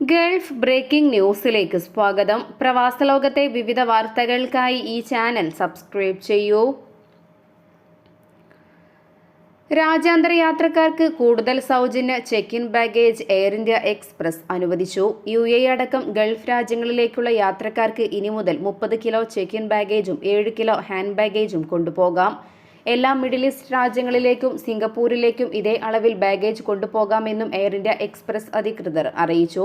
Gulf breaking ന്യൂസിലേക്ക് സ്വാഗതം. പ്രവാസലോകത്തെ വിവിധ വാർത്തകൾക്കായി ഈ ചാനൽ സബ്സ്ക്രൈബ് ചെയ്യൂ. രാജ്യാന്തര യാത്രക്കാർക്ക് കൂടുതൽ സൗജന്യ check in baggage air India express അനുവദിച്ചു. UAE അടക്കം ഗൾഫ് രാജ്യങ്ങളിലേക്കുള്ള യാത്രക്കാർക്ക് ഇനി മുതൽ 30 കിലോ ചെക്ക് ഇൻ ബാഗേജും 7 കിലോ ഹാൻഡ് ബാഗേജും കൊണ്ടുപോകാം. എല്ലാ മിഡിൽ ഈസ്റ്റ് രാജ്യങ്ങളിലേക്കും സിംഗപ്പൂരിലേക്കും ഇതേ അളവിൽ ബാഗേജ് കൊണ്ടുപോകാമെന്നും എയർ ഇന്ത്യ എക്സ്പ്രസ് അധികൃതർ അറിയിച്ചു.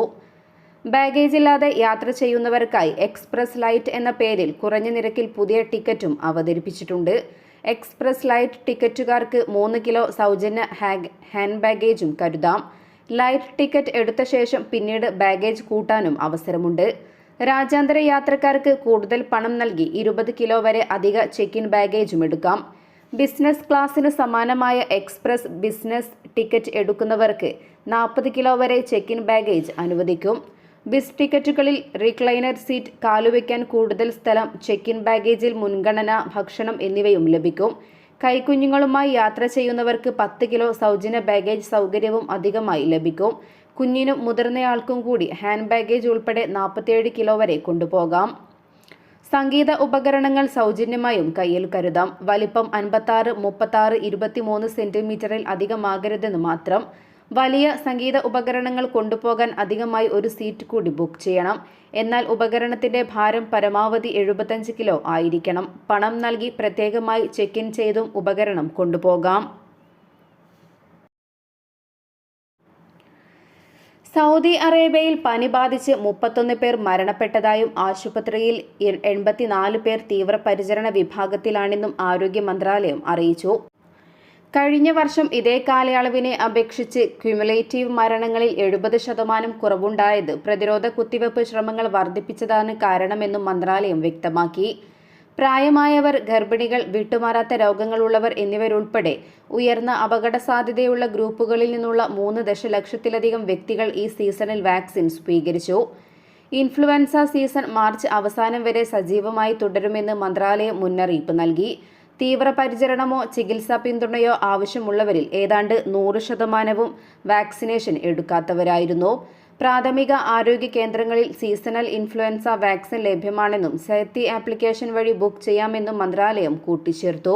ബാഗേജ് ഇല്ലാതെ യാത്ര ചെയ്യുന്നവർക്കായി എക്സ്പ്രസ് ലൈറ്റ് എന്ന പേരിൽ കുറഞ്ഞ നിരക്കിൽ പുതിയ ടിക്കറ്റും അവതരിപ്പിച്ചിട്ടുണ്ട്. എക്സ്പ്രസ് ലൈറ്റ് ടിക്കറ്റുകാർക്ക് 3 കിലോ സൗജന്യ ഹാൻഡ് ബാഗേജും കരുതാം. ലൈറ്റ് ടിക്കറ്റ് എടുത്ത ശേഷം പിന്നീട് ബാഗേജ് കൂട്ടാനും അവസരമുണ്ട്. രാജ്യാന്തര യാത്രക്കാർക്ക് കൂടുതൽ പണം നൽകി 20 കിലോ വരെ അധിക ചെക്ക് ഇൻ ബാഗേജും എടുക്കാം. ബിസിനസ് ക്ലാസ്സിന് സമാനമായ എക്സ്പ്രസ് ബിസിനസ് ടിക്കറ്റ് എടുക്കുന്നവർക്ക് 40 കിലോ വരെ ചെക്ക് ഇൻ ബാഗേജ് അനുവദിക്കും. ബിസ് ടിക്കറ്റുകളിൽ റിക്ലൈനർ സീറ്റ്, കാലുവയ്ക്കാൻ കൂടുതൽ സ്ഥലം, ചെക്ക് ഇൻ ബാഗേജിൽ മുൻഗണന, ഭക്ഷണം എന്നിവയും ലഭിക്കും. കൈക്കുഞ്ഞുങ്ങളുമായി യാത്ര ചെയ്യുന്നവർക്ക് 10 കിലോ സൗജന്യ ബാഗേജ് സൗകര്യവും അധികമായി ലഭിക്കും. കുഞ്ഞിനും മുതിർന്നയാൾക്കും കൂടി ഹാൻഡ് ബാഗേജ് ഉൾപ്പെടെ 47 കിലോ വരെ കൊണ്ടുപോകാം. സംഗീത ഉപകരണങ്ങൾ സൗജന്യമായും കയ്യിൽ കരുതാം. വലിപ്പം 56, 36, 23 സെന്റിമീറ്ററിൽ അധികമാകരുതെന്ന് മാത്രം. വലിയ സംഗീത ഉപകരണങ്ങൾ കൊണ്ടുപോകാൻ അധികമായി ഒരു സീറ്റ് കൂടി ബുക്ക് ചെയ്യണം. എന്നാൽ ഉപകരണത്തിന്റെ ഭാരം പരമാവധി 75 കിലോ ആയിരിക്കണം. പണം നൽകി പ്രത്യേകമായി ചെക്ക് ഇൻ ചെയ്തും ഉപകരണം കൊണ്ടുപോകാം. സൗദി അറേബ്യയിൽ പനി ബാധിച്ച് 31 പേർ മരണപ്പെട്ടതായും ആശുപത്രിയിൽ 84 പേർ തീവ്രപരിചരണ വിഭാഗത്തിലാണെന്നും ആരോഗ്യ മന്ത്രാലയം അറിയിച്ചു. കഴിഞ്ഞ വർഷം ഇതേ കാലയളവിനെ അപേക്ഷിച്ച് ക്യുമുലേറ്റീവ് മരണങ്ങളിൽ 70% കുറവുണ്ടായത് പ്രതിരോധ കുത്തിവയ്പ് ശ്രമങ്ങൾ വർദ്ധിപ്പിച്ചതാണ് കാരണമെന്നും മന്ത്രാലയം വ്യക്തമാക്കി. പ്രായമായവർ, ഗർഭിണികൾ, വിട്ടുമാറാത്ത രോഗങ്ങളുള്ളവർ എന്നിവരുൾപ്പെടെ ഉയർന്ന അപകട സാധ്യതയുള്ള ഗ്രൂപ്പുകളിൽ നിന്നുള്ള 3 ദശലക്ഷത്തിലധികം വ്യക്തികൾ ഈ സീസണിൽ വാക്സിൻ സ്വീകരിച്ചു. ഇൻഫ്ലുവൻസ സീസൺ മാർച്ച് അവസാനം വരെ സജീവമായി തുടരുമെന്ന് മന്ത്രാലയം മുന്നറിയിപ്പ് നൽകി. തീവ്രപരിചരണമോ ചികിത്സാ പിന്തുണയോ ആവശ്യമുള്ളവരിൽ ഏതാണ്ട് 100% വാക്സിനേഷൻ എടുക്കാത്തവരായിരുന്നു. പ്രാഥമിക ആരോഗ്യ കേന്ദ്രങ്ങളിൽ സീസണൽ ഇൻഫ്ലുവൻസ വാക്സിൻ ലഭ്യമാണെന്നും സേഫ്റ്റി ആപ്ലിക്കേഷൻ വഴി ബുക്ക് ചെയ്യാമെന്നും മന്ത്രാലയം കൂട്ടിച്ചേർത്തു.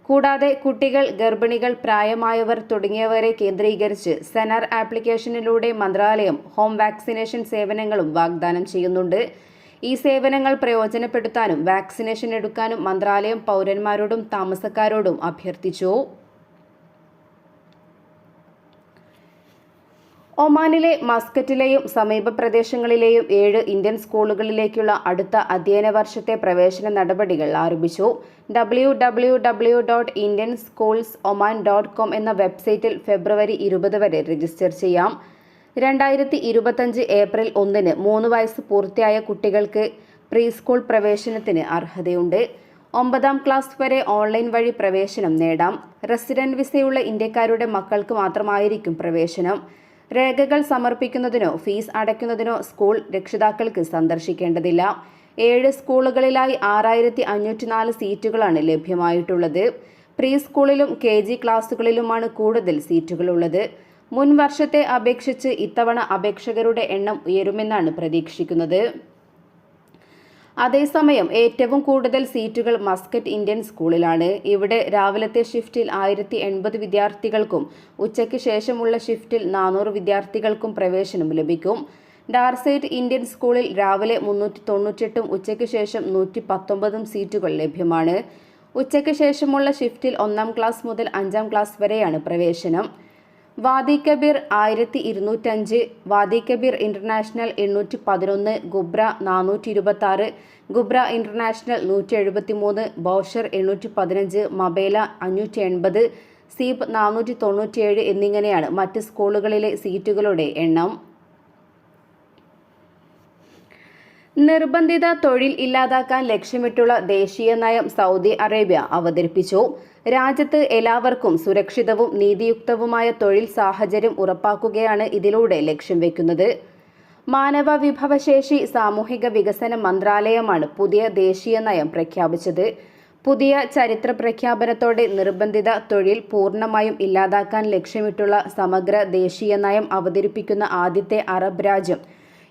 കൂടാതെ കുട്ടികൾ, ഗർഭിണികൾ, പ്രായമായവർ തുടങ്ങിയവരെ കേന്ദ്രീകരിച്ച് സെനർ ആപ്ലിക്കേഷനിലൂടെ മന്ത്രാലയം ഹോം വാക്സിനേഷൻ സേവനങ്ങളും വാഗ്ദാനം ചെയ്യുന്നുണ്ട്. ഈ സേവനങ്ങൾ പ്രയോജനപ്പെടുത്താനും വാക്സിനേഷൻ എടുക്കാനും മന്ത്രാലയം പൗരന്മാരോടും താമസക്കാരോടും അഭ്യർത്ഥിച്ചു. ഒമാനിലെ മസ്കറ്റിലെയും സമീപ പ്രദേശങ്ങളിലെയും 7 ഇന്ത്യൻ സ്കൂളുകളിലേക്കുള്ള അടുത്ത അധ്യയന വർഷത്തെ പ്രവേശന നടപടികൾ ആരംഭിച്ചു. www.indianschoolsoman.com എന്ന വെബ്സൈറ്റിൽ ഫെബ്രുവരി 20 വരെ രജിസ്റ്റർ ചെയ്യാം. 2025 ഏപ്രിൽ 1-ന് 3 വയസ്സ് പൂർത്തിയായ കുട്ടികൾക്ക് പ്രീ സ്കൂൾ പ്രവേശനത്തിന് അർഹതയുണ്ട്. 9ാം ക്ലാസ് വരെ ഓൺലൈൻ വഴി പ്രവേശനം നേടാം. റെസിഡന്റ് വിസയുള്ള ഇന്ത്യക്കാരുടെ മക്കൾക്ക് മാത്രമായിരിക്കും പ്രവേശനം. രേഖകൾ സമർപ്പിക്കുന്നതിനോ ഫീസ് അടയ്ക്കുന്നതിനോ സ്കൂൾ രക്ഷിതാക്കൾക്ക് സന്ദർശിക്കേണ്ടതില്ല. 7 സ്കൂളുകളിലായി 6504 സീറ്റുകളാണ് ലഭ്യമായിട്ടുള്ളത്. പ്രീ സ്കൂളിലും KG ക്ലാസുകളിലുമാണ് കൂടുതൽ സീറ്റുകളുള്ളത്. മുൻ വർഷത്തെ അപേക്ഷിച്ച് ഇത്തവണ അപേക്ഷകരുടെ എണ്ണം ഉയരുമെന്നാണ് പ്രതീക്ഷിക്കുന്നത്. അതേസമയം ഏറ്റവും കൂടുതൽ സീറ്റുകൾ മസ്കറ്റ് ഇന്ത്യൻ സ്കൂളിലാണ്. ഇവിടെ രാവിലത്തെ ഷിഫ്റ്റിൽ 1080 വിദ്യാർത്ഥികൾക്കും ഉച്ചയ്ക്ക് ശേഷമുള്ള ഷിഫ്റ്റിൽ 400 വിദ്യാർത്ഥികൾക്കും പ്രവേശനം ലഭിക്കും. ഡാർസൈറ്റ് ഇന്ത്യൻ സ്കൂളിൽ രാവിലെ 398ഉം ഉച്ചയ്ക്ക് ശേഷം 119ഉം സീറ്റുകൾ ലഭ്യമാണ്. ഉച്ചയ്ക്ക് ശേഷമുള്ള ഷിഫ്റ്റിൽ 1ാം ക്ലാസ് മുതൽ 5ാം ക്ലാസ് വരെയാണ് പ്രവേശനം. Wadi Kabir 1205, Wadi Kabir international 811, Ghubra 426, Ghubra international 173, Bausher 815, Mabela 580, Seeb 497 എന്നിങ്ങനെയാണ് മറ്റ് സ്കൂളുകളിലെ സീറ്റുകളുടെ എണ്ണം. നിർബന്ധിത തൊഴിൽ ഇല്ലാതാക്കാൻ ലക്ഷ്യമിട്ടുള്ള ദേശീയ നയം സൗദി അറേബ്യ അവതരിപ്പിച്ചു. രാജ്യത്ത് എല്ലാവർക്കും സുരക്ഷിതവും നീതിയുക്തവുമായ തൊഴിൽ സാഹചര്യം ഉറപ്പാക്കുകയാണ് ഇതിലൂടെ ലക്ഷ്യം വെക്കുന്നത്. മാനവ വിഭവശേഷി സാമൂഹിക വികസന മന്ത്രാലയമാണ് പുതിയ ദേശീയ നയം പ്രഖ്യാപിച്ചത്. പുതിയ ചരിത്ര പ്രഖ്യാപനത്തോടെ നിർബന്ധിത തൊഴിൽ പൂർണ്ണമായും ഇല്ലാതാക്കാൻ ലക്ഷ്യമിട്ടുള്ള സമഗ്ര ദേശീയ നയം അവതരിപ്പിക്കുന്ന ആദ്യത്തെ അറബ് രാജ്യം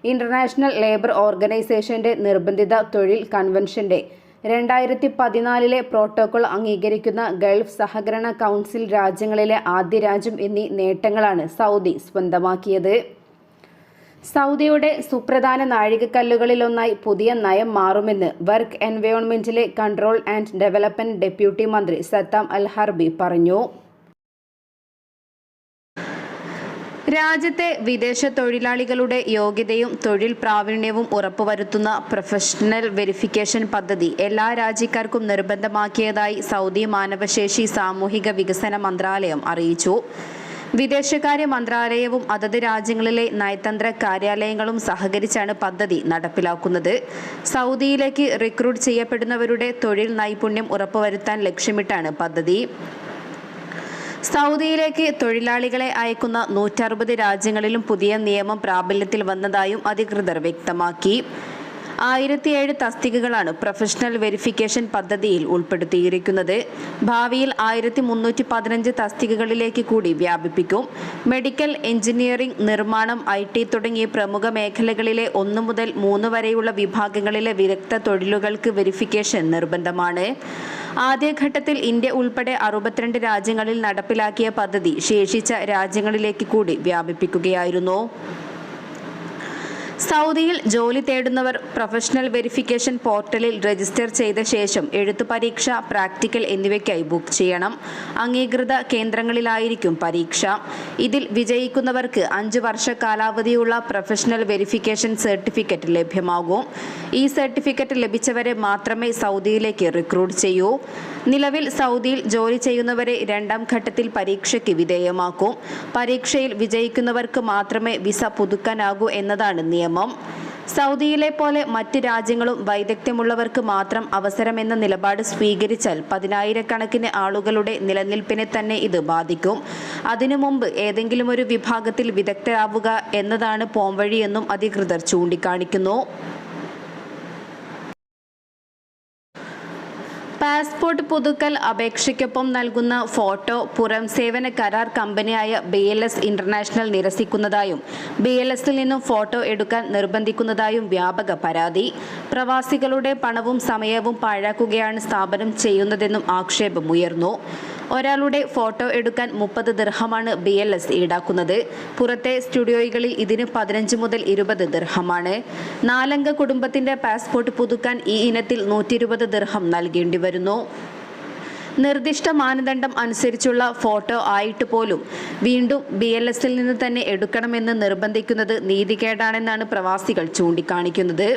ഇന്റർനാഷണൽ ലേബർ ഓർഗനൈസേഷന്റെ നിർബന്ധിത തൊഴിൽ കൺവെൻഷന്റെ 2014 പ്രോട്ടോകോൾ അംഗീകരിക്കുന്ന ഗൾഫ് സഹകരണ കൗൺസിൽ രാജ്യങ്ങളിലെ ആദ്യ രാജ്യം എന്നീ നേട്ടങ്ങളാണ് സൗദി സ്വന്തമാക്കിയത്. സൗദിയുടെ സുപ്രധാന നാഴികക്കല്ലുകളിലൊന്നായി പുതിയ നയം മാറുമെന്ന് വർക്ക് എൻവയോൺമെന്റിലെ കൺട്രോൾ ആൻഡ് ഡെവലപ്മെന്റ് ഡെപ്യൂട്ടി മന്ത്രി സത്താം അൽ ഹർബി പറഞ്ഞു. രാജ്യത്തെ വിദേശ തൊഴിലാളികളുടെ യോഗ്യതയും തൊഴിൽ പ്രാവീണ്യവും ഉറപ്പുവരുത്തുന്ന പ്രൊഫഷണൽ വെരിഫിക്കേഷൻ പദ്ധതി എല്ലാ രാജ്യക്കാർക്കും നിർബന്ധമാക്കിയതായി സൗദി മാനവശേഷി സാമൂഹിക വികസന മന്ത്രാലയം അറിയിച്ചു. വിദേശകാര്യ മന്ത്രാലയവും അതത് രാജ്യങ്ങളിലെ നയതന്ത്ര കാര്യാലയങ്ങളും സഹകരിച്ചാണ് പദ്ധതി നടപ്പിലാക്കുന്നത്. സൗദിയിലേക്ക് റിക്രൂട്ട് ചെയ്യപ്പെടുന്നവരുടെ തൊഴിൽ നൈപുണ്യം ഉറപ്പുവരുത്താൻ ലക്ഷ്യമിട്ടാണ് പദ്ധതി. സൗദിയിലേക്ക് തൊഴിലാളികളെ അയക്കുന്ന 160 രാജ്യങ്ങളിലും പുതിയ നിയമം പ്രാബല്യത്തിൽ വന്നതായും അധികൃതർ വ്യക്തമാക്കി. 1007 തസ്തികകളാണ് പ്രൊഫഷണൽ വെരിഫിക്കേഷൻ പദ്ധതിയിൽ ഉൾപ്പെടുത്തിയിരിക്കുന്നത്. ഭാവിയിൽ 1315 തസ്തികകളിലേക്ക് കൂടി വ്യാപിപ്പിക്കും. മെഡിക്കൽ, എഞ്ചിനീയറിംഗ്, നിർമ്മാണം, IT തുടങ്ങിയ പ്രമുഖ മേഖലകളിലെ 1 മുതൽ 3 വരെയുള്ള വിഭാഗങ്ങളിലെ വിദഗ്ധ തൊഴിലുകൾക്ക് വെരിഫിക്കേഷൻ നിർബന്ധമാണ്. ആദ്യഘട്ടത്തിൽ ഇന്ത്യ ഉൾപ്പെടെ 62 രാജ്യങ്ങളിൽ നടപ്പിലാക്കിയ പദ്ധതി ശേഷിച്ച രാജ്യങ്ങളിലേക്ക് കൂടി വ്യാപിപ്പിക്കുകയായിരുന്നു. സൗദിയിൽ ജോലി തേടുന്നവർ പ്രൊഫഷണൽ വെരിഫിക്കേഷൻ പോർട്ടലിൽ രജിസ്റ്റർ ചെയ്ത ശേഷം എഴുത്തു പരീക്ഷ, പ്രാക്ടിക്കൽ എന്നിവയ്ക്കായി ബുക്ക് ചെയ്യണം. അംഗീകൃത കേന്ദ്രങ്ങളിലായിരിക്കും പരീക്ഷ. ഇതിൽ വിജയിക്കുന്നവർക്ക് 5 വർഷ കാലാവധിയുള്ള പ്രൊഫഷണൽ വെരിഫിക്കേഷൻ സർട്ടിഫിക്കറ്റ് ലഭ്യമാകും. ഈ സർട്ടിഫിക്കറ്റ് ലഭിച്ചവരെ മാത്രമേ സൗദിയിലേക്ക് റിക്രൂട്ട് ചെയ്യൂ. നിലവിൽ സൗദിയിൽ ജോലി ചെയ്യുന്നവരെ 2ാം ഘട്ടത്തിൽ പരീക്ഷയ്ക്ക് വിധേയമാക്കും. പരീക്ഷയിൽ വിജയിക്കുന്നവർക്ക് മാത്രമേ വിസ പുതുക്കാനാകൂ എന്നതാണ് നിയമം. സൗദിയിലെ പോലെ മറ്റ് രാജ്യങ്ങളും വൈദഗ്ധ്യമുള്ളവർക്ക് മാത്രം അവസരമെന്ന നിലപാട് സ്വീകരിച്ചാൽ 10,000 ആളുകളുടെ നിലനിൽപ്പിനെ തന്നെ ഇത് ബാധിക്കും. അതിനു മുമ്പ് ഏതെങ്കിലും ഒരു വിഭാഗത്തിൽ വിദഗ്ധരാവുക എന്നതാണ് പോംവഴിയെന്നും അധികൃതർ ചൂണ്ടിക്കാണിക്കുന്നു. പാസ്പോർട്ട് പുതുക്കൽ അപേക്ഷയ്ക്കൊപ്പം നൽകുന്ന ഫോട്ടോ പുറം സേവന കരാർ കമ്പനിയായ BLS ഇന്റർനാഷണൽ നിരസിക്കുന്നതായും BLSൽ നിന്നും ഫോട്ടോ എടുക്കാൻ നിർബന്ധിക്കുന്നതായും വ്യാപക പരാതി. പ്രവാസികളുടെ പണവും സമയവും പാഴാക്കുകയാണ് സ്ഥാപനം ചെയ്യുന്നതെന്നും ആക്ഷേപമുയർന്നു. ഒരാളുടെ ഫോട്ടോ എടുക്കാൻ 30 ദിർഹമാണ് BLS ഈടാക്കുന്നത്. പുറത്തെ സ്റ്റുഡിയോകളിൽ ഇതിന് 15 മുതൽ 20 ദിർഹമാണ്. 4-അംഗ കുടുംബത്തിന്റെ പാസ്പോർട്ട് പുതുക്കാൻ ഈ ഇനത്തിൽ 120 ദിർഹം നൽകേണ്ടി വരുന്നു. നിർദ്ദിഷ്ട മാനദണ്ഡം അനുസരിച്ചുള്ള ഫോട്ടോ ആയിട്ട് പോലും വീണ്ടും BLSൽ നിന്ന് തന്നെ എടുക്കണമെന്ന് നിർബന്ധിക്കുന്നത് നീതികേടാണെന്നാണ് പ്രവാസികൾ ചൂണ്ടിക്കാണിക്കുന്നത്.